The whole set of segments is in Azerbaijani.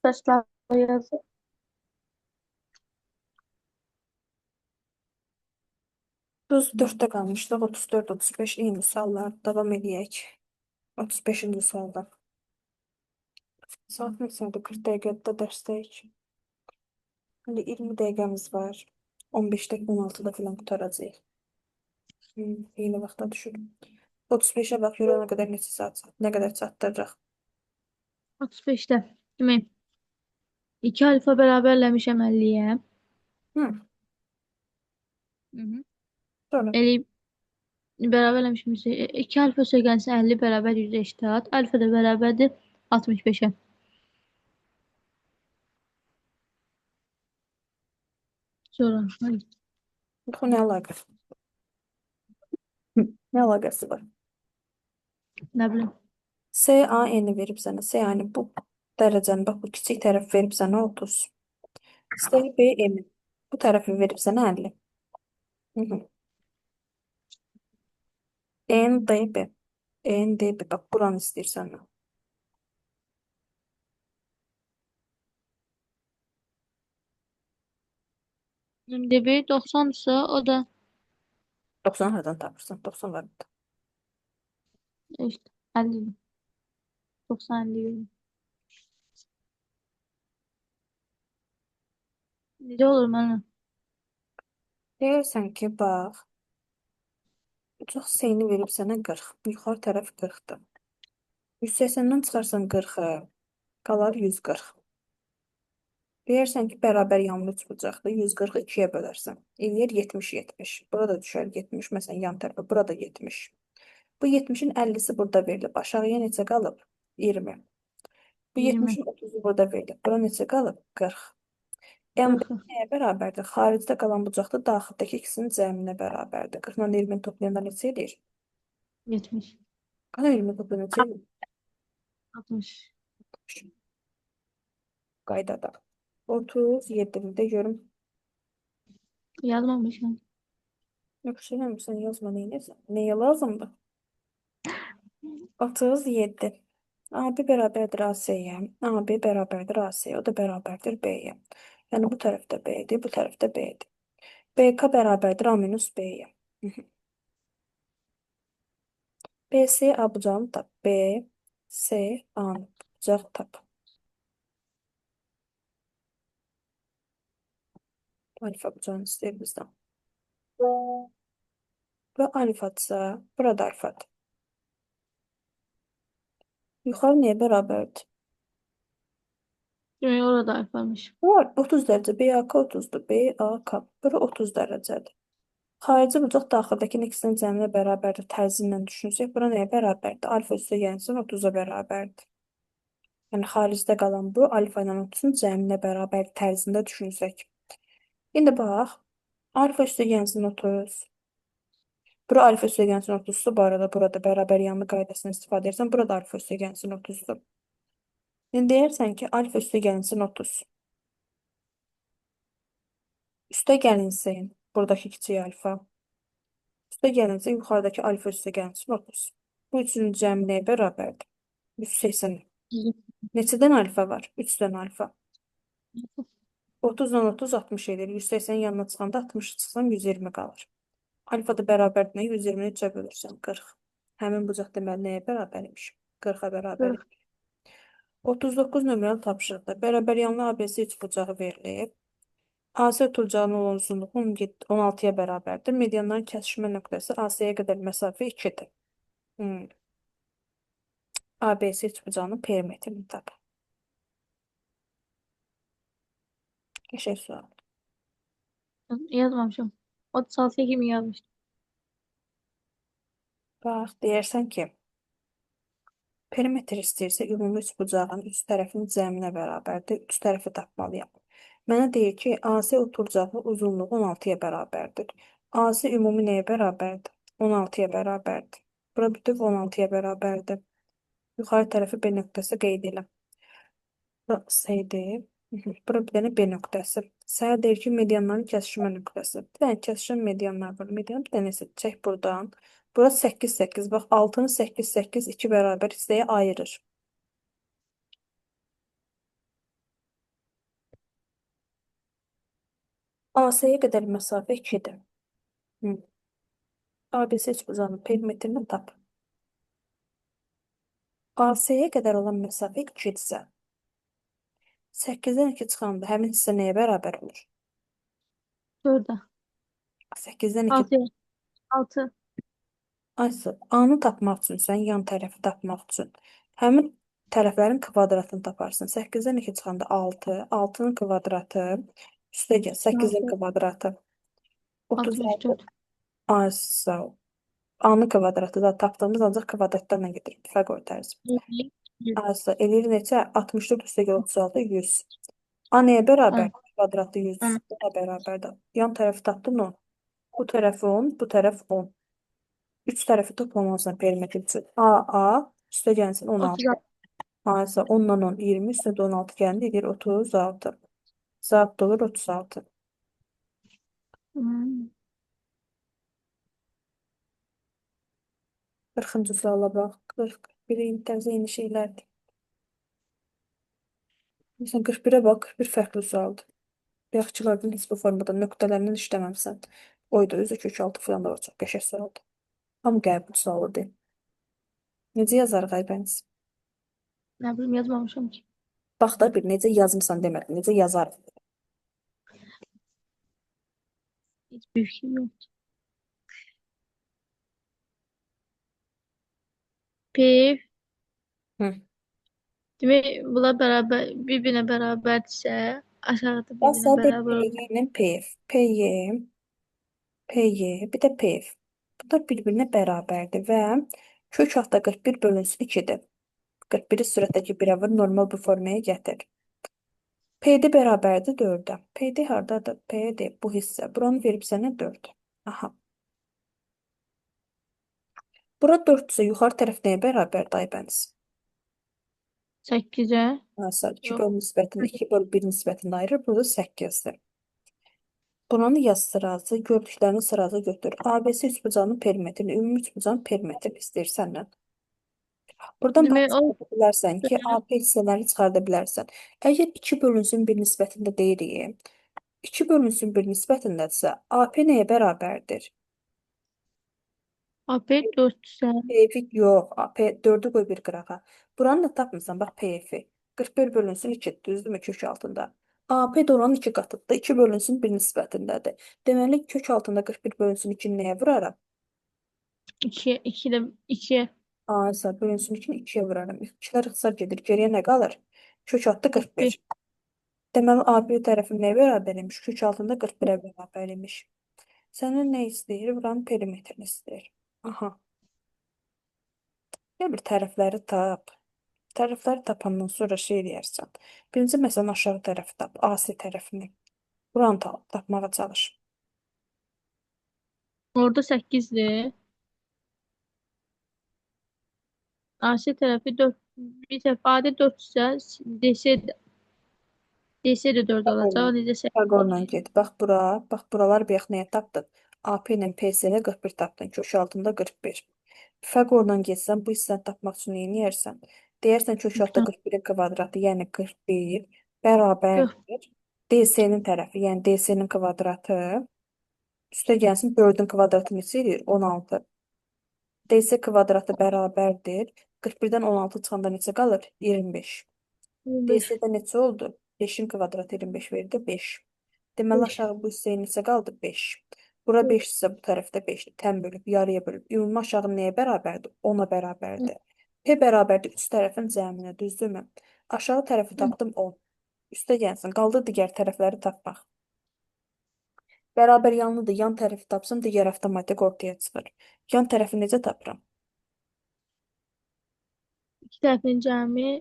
Saçlar yazı. 34'te qalmışdıq. 34, 35 eyni suallar. Davam edək. 35-ci sualda. Saat neçədir? 40 dəqiqədə dərsdəyik. Hələ 20 dəqiqəmiz var. 15-də 16-da filan qutaracaq. Eyni vaxta düşürüm. 35-ə bax, görək nə qədər neçə saat, nə qədər çatdırırıq. 35'te. Değil mi? İki alfa beraberlemişəm 50'ye. Hı, Hı hı. sonra 50 beraberlemişim. İki alfa söylənsə 50 beraber 100 eşitlat. Alfa da beraberdir 65'e. Sonra. Hadi. bu nə əlaqəsi? Hı, nə əlaqəsi var? Ne bileyim. SAN-i verib sənə. SAN-i bu dərəcəni, bax bu kiçik tərəf verib sənə 30. SBM bu tərəfi verib sənə 50. Hı -hı. NDB. NDB. Bak buranı istəyirsən. Şimdi bir 90 ise o da 90 haradan tapırsan? 90 var burada. işte 50. 90 50. Necə olur mənə? Deyirsən ki, bax, ucaq seyini verib sənə 40. Yuxarı tərəf 40-dır. 180-dən çıxarsan 40-ı, qalar 140. Deyirsən ki, bərabər yanlı çıxacaqdır. 140-ı 2-yə bölərsən. Eləyər 70-70. Burada düşər 70. Məsələn, yan tərəfə. Burada 70. Bu 70-in 50-si burada verilib. Aşağıya neçə qalıb? 20. Bu 20. 70-in 30-u burada verilib. Bura neçə qalıb? 40. MB 40. nəyə bərabərdir? Xaricdə qalan bucaqda daxildəki ikisinin cəminə bərabərdir. 40 ilə 20 toplayanda neçə edir? 70. Qalan 20 toplayanda neçə edir? 60. Qaydada. 37-ni də görüm. Yazmamışım. Yox, şey eləmirsən, yazma, neynəsən? Nəyə lazımdır? 37. AB bərabərdir AC-yə. AB bərabərdir AC-yə. O da bərabərdir B-yə. Yəni bu tərəfdə B-dir, bu tərəfdə B-dir. BK bərabərdir A minus B-yə. BC A bucağını tap. B, C, A-nı bucaq tap. Alfa bucağını istəyir bizdən. Və alfadsa, burada alfadır. Yuxarı nəyə bərabərdir? Demək orada alfamış. Var, 30 dərəcə. BAK 30-dur. BAK. Bura 30 dərəcədir. Xarici bucaq daxildəki ikisinin cəminə bərabərdir. Tərzindən düşünsək, bura nəyə bərabərdir? Alfa üstə gəlsin 30-a bərabərdir. Yəni xaricdə qalan bu alfa ilə 30-un cəminə bərabər tərzində düşünsək. İndi bax, alfa üstə gəlsin 30. Bura alfa üstə gəlsin 30-dur. Bu arada burada bərabər yanlı qaydasını istifadə edirsən. Burada alfa üstə gəlsin 30-dur. İndi deyərsən ki, alfa üstə gəlsin 30. Üstə gəlinsin buradakı kiçik alfa. Üstə gəlinsin yuxarıdakı alfa üstə gəlsin 30. Bu üçünün cəmi nəyə bərabərdir? 180. Neçədən alfa var? 3 dənə alfa. 30-dan 30 60 edir. 180 yanına çıxanda 60 çıxsam 120 qalır. Alfa da bərabərdir nə? 120-ni 3-ə bölürsən 40. Həmin bucaq deməli nəyə bərabər imiş? 40-a bərabər 40. imiş. 39 nömrəli tapşırıqda bərabər yanlı ABC üç bucağı verilib. AC oturacağının olan uzunluğu 16-ya bərabərdir. Medianların kəsişmə nöqtəsi AC-yə qədər məsafə 2-dir. ABC üçbucağının perimetrini tap. Qəşəng sual. Yazmamışım. 36 kimi yazmıştım. Bax, deyərsən ki, perimetr istəyirsə ümumi üçbucağın üst tərəfinin cəminə bərabərdir. Üst tərəfi tapmalıyam. Mənə deyir ki, AC oturcağı uzunluğu 16-ya bərabərdir. AC ümumi nəyə bərabərdir? 16-ya bərabərdir. Bura bütöv 16-ya bərabərdir. Yuxarı tərəfi B nöqtəsi qeyd elə. Bura S-dir. Bura bir dənə B nöqtəsi. Səhər deyir ki, medianların kəsişmə nöqtəsi. Bir dənə kəsişən medianlar var. Median bir dənə çək buradan. Bura 8, 8. Bax, 6-nı 8, 8, 2 bərabər hissəyə ayırır. AC-yə qədər məsafə 2-dir. Hı. ABC üçbucağının perimetrini tap. AC-yə qədər olan məsafə 2-dirsə, 8-dən 2 çıxanda həmin hissə nəyə bərabər olur? 4'e. 8-dən 2. 6'ya. 6. Aysı, A-nı tapmaq üçün sən yan tərəfi tapmaq üçün həmin tərəflərin kvadratını taparsın. 8-dən 2 çıxanda 6, 6-nın kvadratı üstə gəl, 8-in 6. kvadratı 36. 64. Aysı, A-nın kvadratı da tapdığımız ancaq kvadratlarla gedir. Pifaqor tərzi. 50. 100. Aysı, eləyir neçə? 64 üstə gəl 36, 100. A nəyə 10. bərabər? Kvadratı 100. 10. Buna bərabərdir. Yan tərəfi tapdın 10. Bu tərəf 10, bu tərəf 10. Üç tərəfi toplamalısın perimetr üçün. AA üstə gəlsin 16. 36. A isə 10 dan 10, 20, üstə də 16 gəldi, edir 36. Saat olur 36. Hmm. 40-cı suala bax. 41 təzə yeni şeylərdir. Məsələn, 41-ə bax, 41 fərqli sualdır. Bayaqçılardan heç bu formada nöqtələrindən işləməmsən. Oydu, özü kök altı falan da var, çox qəşəng sualdır. Hamı qəbul sualıdır. Necə yazarıq Aybəniz? Ne bileyim yazmamışım ki. Bax da bir, necə yazmısan demədim, necə yazarıq? Hiçbir fikrim yok. P. Hı. Demek bunlar beraber birbirine beraberse aşağıda birbirine Asal bir beraber olur. PY'nin PF, PY, PY, bir də PF. Bunlar bir-birinə bərabərdir və kök altda 41 bölünsün 2-dir. 41-i sürətdəki birə vur, normal bir formaya gətir. PD bərabərdir 4-ə. PD hardadır? PD bu hissə. Buranı verib sənə 4. Aha. Bura 4-dürsə yuxarı tərəf nəyə bərabərdir Aybəniz? 8'e. Asal 2 Yok. bölü nisbətində 2 bölü 1 nisbətində ayırır. Burada 8-dir. Buranı yaz sırası, gördüklərini sırada götür. ABC üçbucağının perimetrini, ümumi üçbucağın perimetrini istəyir səndən. Buradan da Demek o çıxarda bilərsən ki, AP hissələri çıxarda bilərsən. Əgər 2 bölünsün 1 nisbətində deyirik, 2 bölünsün 1 nisbətindədirsə, AP nəyə bərabərdir? AP 4'se. PF yox, AP 4-ü qoy bir qırağa. Buranı da tapmısan, bax PF. 41 bölünsün 2, düzdürmü kök altında? AP də oranın 2 qatıdır, 2 bölünsün 1 nisbətindədir. Deməli, kök altında 41 bölünsün 2-ni nəyə vuraraq? 2. 2 de 2. A isə bölünsün 2-ni 2-yə vuraram. 2-lər ixtisar gedir, geriyə nə qalır? Kök altı 41. 41. Deməli, AB tərəfi nəyə bərabər imiş? Kök altında 41-ə bərabər imiş. Sənin nə istəyir? Buranın perimetrini istəyir. Aha. Gəl bir tərəfləri tap. Tərəfləri tapandan sonra şey eləyərsən. Birinci məsələn aşağı tərəfi tap. AC tərəfini. Buranı tapmağa çalış. Orada 8'di. AC tarafı 4. Bir sefade 4 ise DC de 4 olacak. Paqorla. O necə 8. Paqorla get. Bax bura. Bax buralar bayaq nəyə tapdın? AP ilə PS-yə 41 tapdın. Kök altında 41. Pifaqorla getsən bu hissəni tapmaq üçün nə edərsən? Deyərsən kök altında 41-in kvadratı, yəni 41 40. bərabərdir. DC-nin tərəfi, yəni DC-nin kvadratı üstə gəlsin 4-ün kvadratı neçə edir? 16. DC kvadratı bərabərdir. 41-dən 16 çıxanda neçə qalır? 25. 25. DC-də neçə oldu? 5-in kvadratı 25 verdi, 5. Deməli 5. aşağı bu hissəyə neçə qaldı? 5. Bura 5 isə bu tərəfdə 5-dir. Tən bölüb, yarıya bölüb. Ümumi aşağı nəyə bərabərdir? 10-a bərabərdir. P bərabərdir üst tərəfin cəminə, düzdürmü? Aşağı tərəfi tapdım 10. Üstə gəlsin. Qaldı digər tərəfləri tapmaq. Bərabər yanlıdır. Yan tərəfi tapsam digər avtomatik ortaya çıxır. Yan tərəfi necə tapıram? İki tərəfin cəmi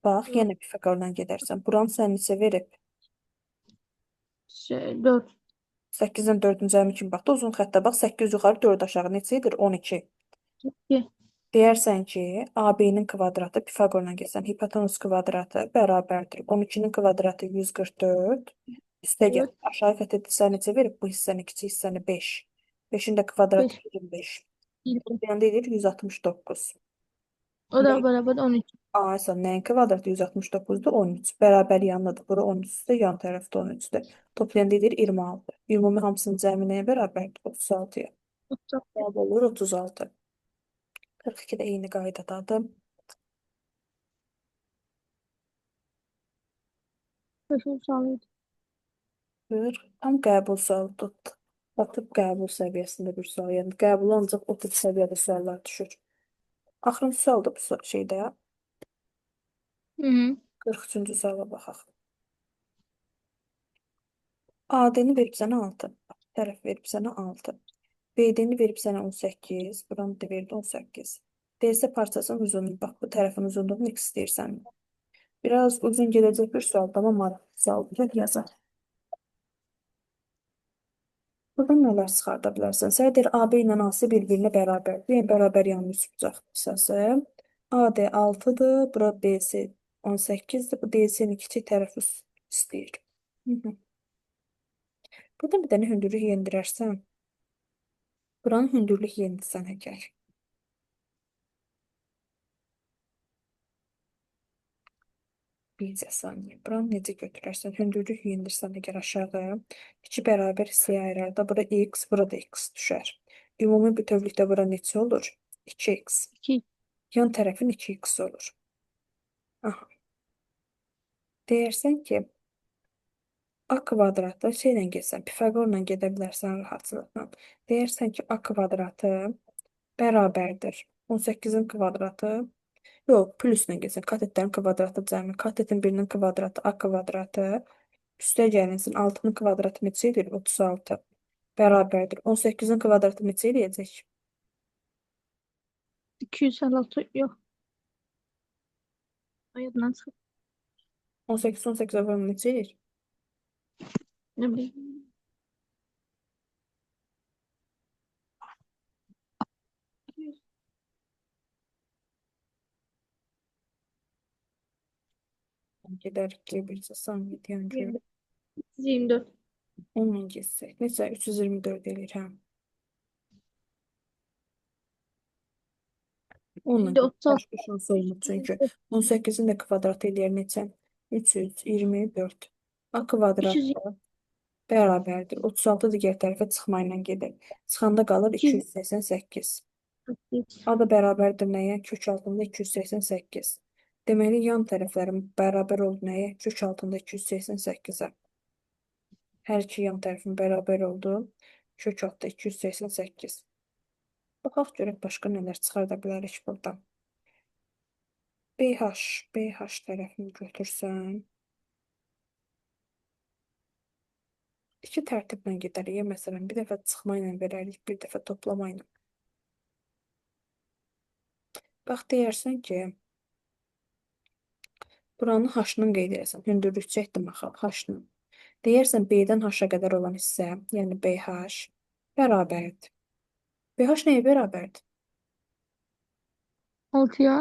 Bax, yenə pifaqordan gedərsən. Buranı sən neçə verib? 4. 8-dən 4-ün cəmi kimi baxdı. Uzun xəttə bax. 8 yuxarı 4 aşağı neçə edir? 12. 2. Deyərsən ki, AB-nin kvadratı Pifaqorla getsən, hipotenuz kvadratı bərabərdir. 12-nin kvadratı 144. Üstə gəl. 4. Aşağı xəttə hissə neçə verib? Bu hissəni, kiçik hissəni 5. 5-in də kvadratı 5. 25. 20. Bir yanda edir 169. O da beraber 13. A ise nəyin kvadratı 169'dur? 13. Bərabər yanındadır. Bura 13'dür. Yan tərəfdə 13'dür. Toplayanda edir 26. Ümumi hamısının cəmi nəyə bərabərdir? 36'ya. Otuz. Cavab olur 36. 42 də eyni qaydadadır. Beşinci sual. Tam qəbul sualı tutdu. Batıb qəbul səviyyəsində bir sual. Yəni qəbul ancaq o tip səviyyədə suallar düşür. Axırıncı sual da bu şeydə. Hı hı. 43-cü suala baxaq. AD-ni verib sənə 6. Tərəf verib sənə 6. BD-ni verib sənə 18. Buranı da verdi 18. DS parçasının uzunluğu. Bax, bu tərəfin uzunluğunu x istəyirsən. Biraz uzun gedəcək bir sual, amma maraqlı sual. Gəl yazaq. Buradan nələr çıxarda bilərsən? Sənə deyir AB ilə AC bir-birinə bərabərdir. Yəni bərabər yanlı üçbucaq hissəsi. AD 6-dır, bura BC 18-dir. Bu DC-nin kiçik tərəfi istəyir. Hı -hı. Buradan bir dənə hündürlük yendirərsən. Buranın hündürlük yendirsən əgər. Bircə saniyə. Buranı necə götürərsən? Hündürlük yendirsən əgər aşağı. 2 bərabər hissəyə ayırarda bura x, burada x düşər. Ümumi bütövlükdə bura neçə olur? 2x. İki. Yan tərəfin 2x olur. Aha. Deyərsən ki, a kvadratı şeylə getsən, Pifaqorla gedə bilərsən rahatçılıqla. Deyərsən ki, a kvadratı bərabərdir. 18-in kvadratı, yox, plusla getsən, katetlərin kvadratı cəmi, katetin birinin kvadratı a kvadratı, üstə gəlinsin 6-nın kvadratı neçə edir? 36. Bərabərdir. 18-in kvadratı neçə eləyəcək? 256 yok. Ayağından çıkıp 18-18 bölüm neçə edir? ne bileyim. Gedərik ki, bircə saniyə deyən ki, 24. 10-la getsək. Neçə? 324 eləyir, hə? 10'la Şimdi get. 36. Başqa şans olmur çünki. 18-in də kvadratı eləyər neçə? 324. A kvadrat 300. bərabərdir. 36 digər tərəfə çıxmayla gedir. Çıxanda qalır 288. 200. A da bərabərdir nəyə? Kök altında 288. Deməli, yan tərəflərin bərabər oldu nəyə? Kök altında 288-ə. Hər iki yan tərəfin bərabər oldu. Kök altında 288. Baxaq görək başqa nələr çıxarda bilərik buradan. BH tərəfini götürsən. İki tərtiblə gedərik. Məsələn, bir dəfə çıxma ilə verərik, bir dəfə toplama ilə. Bax, deyərsən ki, buranın H-nın qeyd edəsən. Hündürlük çəkdim axı, H-nın. Deyərsən, B-dən H-a qədər olan hissə, yəni BH, bərabərdir. BH nəyə bərabərdir? 6'ya.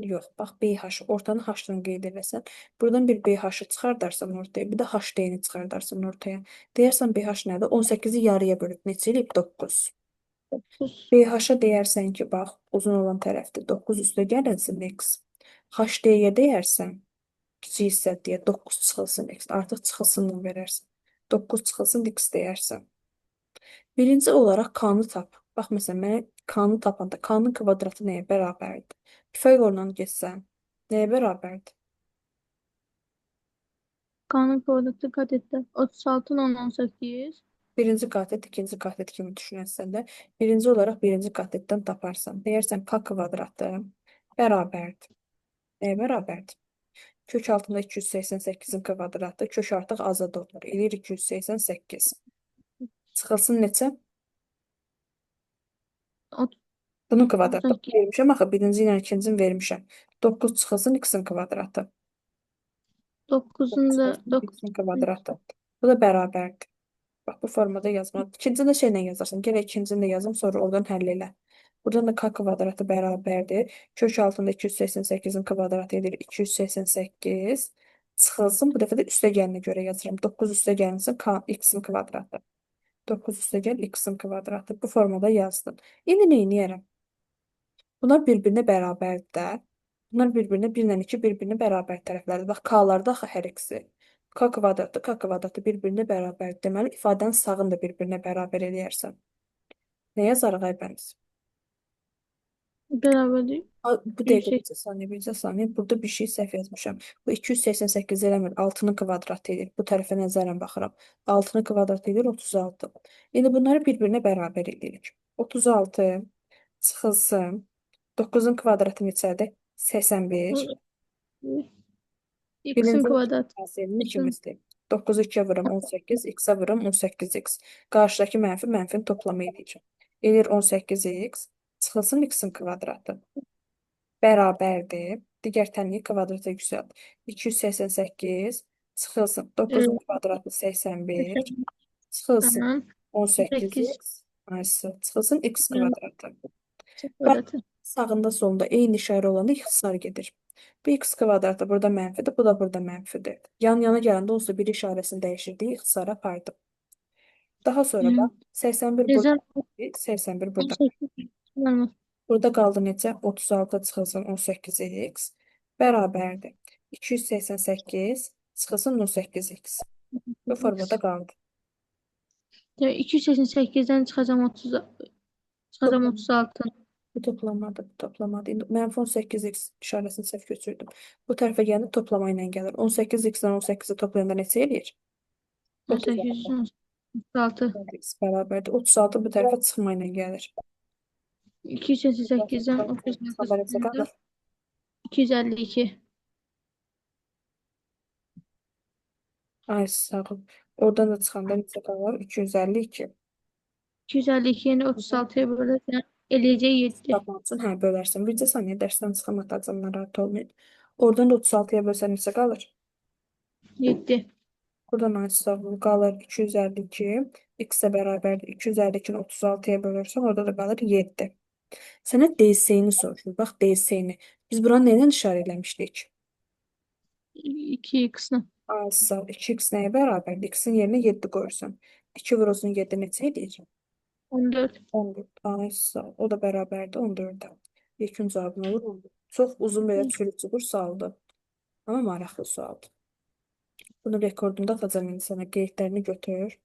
Yox, bax, BH, ortanı H-dan qeyd edəsən. Buradan bir BH-ı çıxardarsan ortaya, bir də HD-ni çıxardarsan ortaya. Deyərsən, BH nədir? 18-i yarıya bölüb, neçə eləyib? 9. 9. BH-a deyərsən ki, bax, uzun olan tərəfdə 9 üstə gəlinsin x. HD-yə deyərsən, kiçik hissə deyə 9 çıxılsın x. Artıq çıxılsınla verərsən. 9 çıxılsın x deyərsən. Birinci olaraq k-nı tap. Bax, məsələn, mənə k-nı tapanda k-nın kvadratı nəyə bərabərdir? Pifaqorla getsən, nəyə bərabərdir? Kanun kodu kat etti. 36 10 18. Birinci katet, ikinci katet kimi düşünərsən də, birinci olaraq birinci katetdən taparsan. Deyərsən k kvadratı bərabərdir. Nəyə bərabərdir? Kök altında 288-in kvadratı, kök artıq azad olur. Eləyir 288. Çıxılsın neçə? Bunun kvadratı 38. vermişəm axı, birinci ilə ikincini vermişəm. 9 çıxılsın x-in kvadratı. 9 9'un da çıxılsın 9. x-in kvadratı. Bu da bərabərdir. Bax, bu formada yazmalı. İkincini də şeylə yazarsan. Gələk ikincini də yazım, sonra oradan həll elə. Buradan da k kvadratı bərabərdir. Kök altında 288-in kvadratı edir 288. Çıxılsın. Bu dəfə də üstə gəlinə görə yazıram. 9 üstə gəlinsin k x-in kvadratı. 9 üstə gəl x-in kvadratı. Bu formada yazdım. İndi nə edərəm? Bunlar bir-birinə bərabərdir də. Bunlar bir-birinə 1 ilə 2 bir-birinə bərabər tərəflərdir. Bax, k-larda axı hər ikisi. K kvadratı bir-birinə bərabərdir. Deməli, ifadənin sağını da bir-birinə bərabər eləyərsən. Nə yazarıq Aybəniz? Bərabərdir. Bu dəqiqə 180. bircə saniyə. Burada bir şey səhv yazmışam. Bu 288 eləmir. 6-nın kvadratı edir. Bu tərəfə nəzərən baxıram. 6-nın kvadratı edir 36. İndi bunları bir-birinə bərabər edirik. 36 çıxılsın. 9-un kvadratı neçədir? 81. X-in Birinci kvadratı. təsirini X'in ikimizdir. 9-u 2-yə vururam 18, x-ə vururam 18x. Qarşıdakı mənfinin toplamı eləyəcəm. Eləyir 18x, çıxılsın x-in kvadratı. Bərabərdir. Digər tənliyi kvadrata yüksəlt. 288 çıxılsın. 9-un kvadratı 81 çıxılsın. Tamam. 8 18x çıxılsın x kvadratı. Bax, kvadratı. sağında solunda eyni işarə olanda ixtisar gedir. Bu x kvadratı burada mənfidir, bu da burada mənfidir. Yan-yana gələndə onsuz da bir işarəsini dəyişirdik, ixtisara apardım. Daha sonra bax, 81 burada, Cəza 81 burada. 18 olmaz. Burada qaldı necə? 36 çıxılsın 18x bərabərdir. 288 çıxılsın 18x. Bu formada qaldı. 288'den çıxacam 30 çıxacam Toplam. 36. Bu toplamadı, bu toplamadı. İndi mənfi 18x işarəsini səhv götürdüm. Bu tərəfə gəlib toplama ilə gəlir. 18x-dən 18-i toplayanda neçə eləyir? 36. 836. X bərabərdir. 36 bu tərəfə çıxma ilə gəlir. 288'den 30 Çıxanda neçə qalır? 252. Ay sağ ol. Oradan da çıxanda neçə qalır? 252. 252'ni 36'ya bölürsen eləyəcək 7. Tapmaq üçün hə bölərsən. Bircə saniyə dərsdən çıxan atacam, narahat olmayın. Oradan da 36-ya bölsən neçə qalır? 7. Buradan açsaq qalır 252. X-ə bərabərdir. 252-ni 36-ya bölürsən, orada da qalır 7. Sənə DS'ni soruşur. Bax DS'ni. Biz bura nə ilə işarə eləmişdik? 2x'ni. Ay sağ ol. 2x nəyə bərabərdir? X-in yerinə 7 qoyursan. 2 vurulsun 7 neçə edir? 14. 14. Ay sağ ol. O da bərabərdir 14-ə. Yekun cavabın olur 14. Çox uzun belə çürük-çukur sualdır. Amma maraqlı sualdır. Bunu rekordunda atacağım indi sənə. Qeydlərini götür.